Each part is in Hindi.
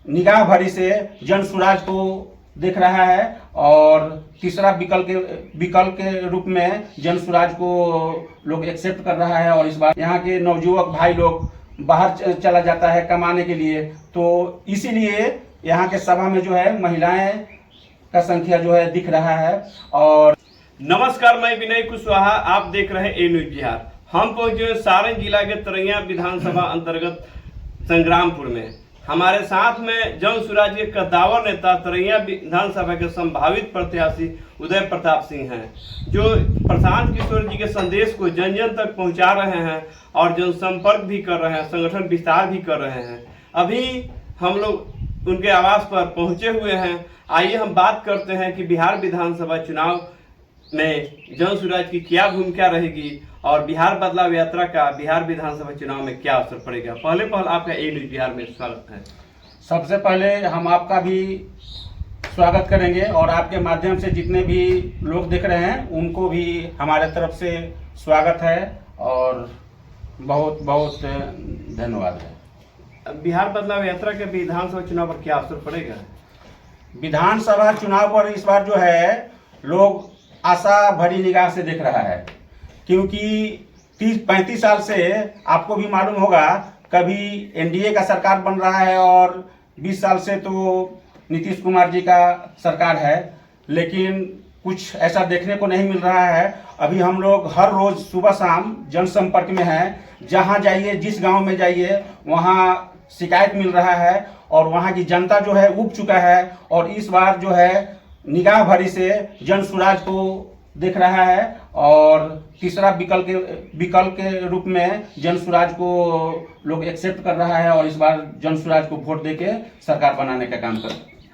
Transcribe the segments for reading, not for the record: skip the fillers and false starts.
निगाह भरी से जन सुराज को देख रहा है और तीसरा विकल्प के रूप में जन सुराज को लोग एक्सेप्ट कर रहा है। और इस बार यहाँ के नवयुवक भाई लोग बाहर चला जाता है कमाने के लिए, तो इसीलिए यहाँ के सभा में जो है महिलाएं का संख्या जो है दिख रहा है। और नमस्कार, मैं विनय कुशवाहा, आप देख रहे हैं ए न्यूज बिहार। हम पहुंचे सारण जिला के तरैया विधानसभा अंतर्गत संग्रामपुर में। हमारे साथ में जन सुराज के कद्दावर नेता तरैया विधानसभा के संभावित प्रत्याशी उदय प्रताप सिंह हैं, जो प्रशांत किशोर जी के संदेश को जन जन तक पहुंचा रहे हैं और जनसंपर्क भी कर रहे हैं, संगठन विस्तार भी कर रहे हैं। अभी हम लोग उनके आवास पर पहुंचे हुए हैं। आइए हम बात करते हैं कि बिहार विधानसभा चुनाव में जन सुराज की क्या भूमिका रहेगी और बिहार बदलाव यात्रा का बिहार विधानसभा चुनाव में क्या असर पड़ेगा। पहले आपका ए न्यूज बिहार में स्वागत है। सबसे पहले हम आपका भी स्वागत करेंगे और आपके माध्यम से जितने भी लोग देख रहे हैं उनको भी हमारे तरफ से स्वागत है और बहुत बहुत धन्यवाद है। बिहार बदलाव यात्रा के विधानसभा चुनाव पर क्या असर पड़ेगा? विधानसभा चुनाव पर इस बार जो है लोग आशा भरी निगाह से देख रहा है, क्योंकि 30-35 साल से आपको भी मालूम होगा कभी एनडीए का सरकार बन रहा है और 20 साल से तो नीतीश कुमार जी का सरकार है, लेकिन कुछ ऐसा देखने को नहीं मिल रहा है। अभी हम लोग हर रोज सुबह शाम जनसंपर्क में हैं। जहां जाइए, जिस गांव में जाइए, वहां शिकायत मिल रहा है और वहां की जनता जो है उब चुका है। और इस बार जो है निगाह भरी से जन सुराज को देख रहा है और तीसरा विकल्प के रूप में जन सुराज को लोग एक्सेप्ट कर रहा है और इस बार जन सुराज को वोट देके सरकार बनाने का काम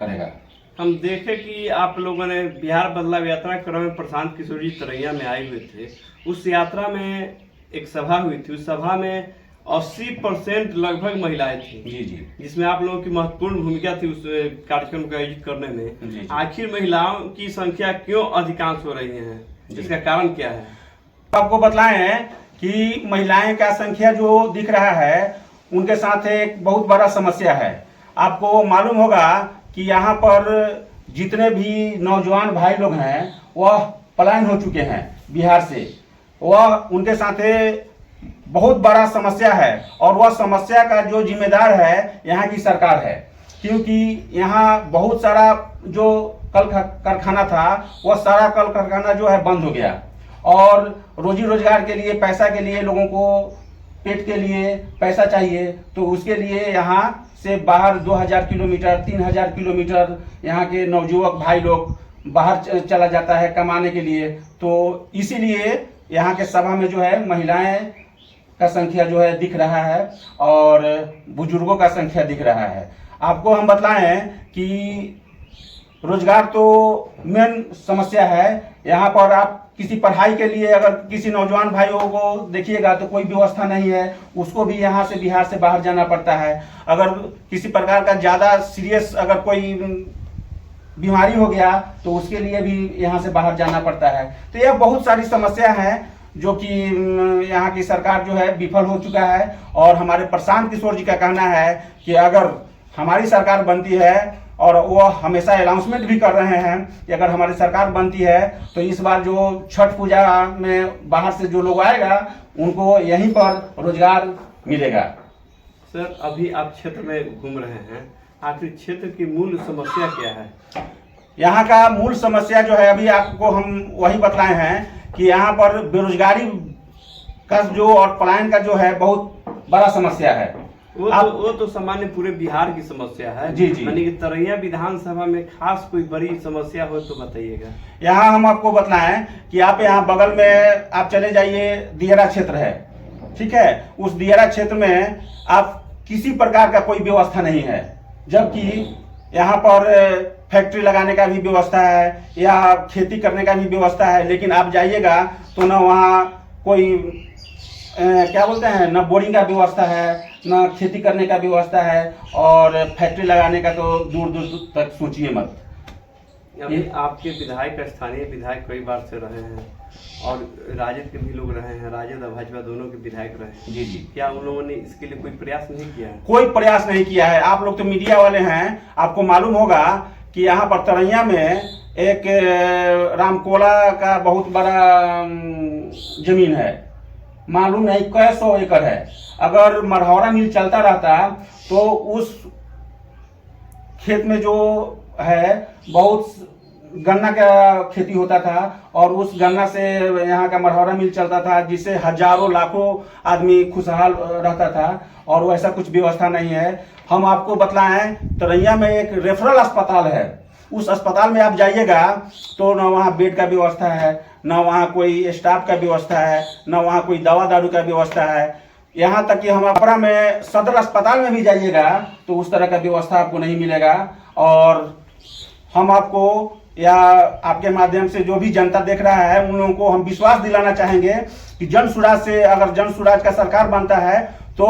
करेगा। हम देखे कि आप लोगों ने बिहार बदलाव यात्रा के क्रम में प्रशांत किशोर जी तरैया में आए हुए थे। उस यात्रा में एक सभा हुई थी, उस सभा में 80% लगभग महिलाएं थी। जी, जिसमें आप लोगों की महत्वपूर्ण भूमिका थी उस कार्यक्रम को आयोजित करने में। आखिर महिलाओं की संख्या क्यों अधिकांश हो रही है, इसका कारण क्या है? आपको बताएं कि महिलाएं का संख्या जो दिख रहा है उनके साथ एक बहुत बड़ा समस्या है। आपको मालूम होगा कि यहाँ पर जितने भी नौजवान भाई लोग हैं वह पलायन हो चुके हैं बिहार से। वह उनके साथ बहुत बड़ा समस्या है और वह समस्या का जो जिम्मेदार है यहाँ की सरकार है, क्योंकि यहाँ बहुत सारा जो कल कारखाना था वह सारा कल कारखाना जो है बंद हो गया और रोजी रोजगार के लिए, पैसा के लिए, लोगों को पेट के लिए पैसा चाहिए, तो उसके लिए यहाँ से बाहर 2000 किलोमीटर 3000 किलोमीटर यहाँ के नवयुवक भाई लोग बाहर चला जाता है कमाने के लिए। तो इसीलिए यहाँ के सभा में जो है महिलाएं का संख्या जो है दिख रहा है और बुजुर्गों का संख्या दिख रहा है। आपको हम बताएं कि रोजगार तो मेन समस्या है यहाँ पर। आप किसी पढ़ाई के लिए अगर किसी नौजवान भाइयों को देखिएगा तो कोई व्यवस्था नहीं है, उसको भी यहाँ से बिहार से बाहर जाना पड़ता है। अगर किसी प्रकार का ज़्यादा सीरियस अगर कोई बीमारी हो गया तो उसके लिए भी यहाँ से बाहर जाना पड़ता है। तो यह बहुत सारी समस्या है जो कि यहाँ की सरकार जो है विफल हो चुका है। और हमारे प्रशांत किशोर जी का कहना है कि अगर हमारी सरकार बनती है, और वो हमेशा अनाउंसमेंट भी कर रहे हैं कि अगर हमारी सरकार बनती है तो इस बार जो छठ पूजा में बाहर से जो लोग आएगा उनको यहीं पर रोजगार मिलेगा। सर, अभी आप क्षेत्र में घूम रहे हैं, आखिर क्षेत्र की मूल समस्या क्या है? यहाँ का मूल समस्या जो है अभी आपको हम वही बताए हैं कि यहाँ पर बेरोजगारी का जो और पलायन का जो है बहुत बड़ा समस्या है। वो तो सामान्य पूरे बिहार की समस्या है। जी। यानी कि तरैया विधानसभा में खास कोई बड़ी समस्या हो तो बताइएगा। यहाँ हम आपको बताएं कि आप यहाँ बगल में आप चले जाइए, दियरा क्षेत्र है, ठीक है। उस दियरा क्षेत्र में आप किसी प्रकार का कोई व्यवस्था नहीं है, जबकि यहाँ पर फैक्ट्री लगाने का भी व्यवस्था है या खेती करने का भी व्यवस्था है। लेकिन आप जाइएगा तो ना वहाँ कोई क्या बोलते हैं, न बोरिंग का व्यवस्था है, न खेती करने का व्यवस्था है और फैक्ट्री लगाने का तो दूर दूर तक सोचिए मत। अभी आपके विधायक, स्थानीय विधायक कई बार से रहे हैं, और राजद के भी लोग रहे हैं, राजद और भाजपा दोनों के विधायक रहे हैं। जी जी। क्या उन लोगों ने इसके लिए कोई प्रयास नहीं किया है? कोई प्रयास नहीं किया है। आप लोग तो मीडिया वाले हैं, आपको मालूम होगा कि यहाँ पर तरैया में एक रामकोला का बहुत बड़ा जमीन है, मालूम नहीं कई 100 एकड़ है। अगर मरहौरा मिल चलता रहता तो उस खेत में जो है बहुत गन्ना का खेती होता था और उस गन्ना से यहाँ का मरहौरा मिल चलता था, जिससे हजारों लाखों आदमी खुशहाल रहता था। और वैसा कुछ व्यवस्था नहीं है। हम आपको बतलाएं, तरैया में एक रेफरल अस्पताल है। उस अस्पताल में आप जाइएगा तो न वहाँ बेड का व्यवस्था है, न वहाँ कोई स्टाफ का व्यवस्था है, न वहाँ कोई दवा दारू का व्यवस्था है। यहाँ तक कि हम अपरा में सदर अस्पताल में भी जाइएगा तो उस तरह का व्यवस्था आपको नहीं मिलेगा। और हम आपको या आपके माध्यम से जो भी जनता देख रहा है उन लोगों को हम विश्वास दिलाना चाहेंगे कि जन सुराज से, अगर जन सुराज का सरकार बनता है तो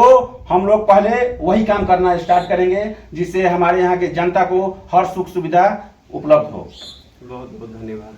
हम लोग पहले वही काम करना स्टार्ट करेंगे, जिससे हमारे यहाँ के जनता को हर सुख सुविधा उपलब्ध हो। बहुत बहुत धन्यवाद।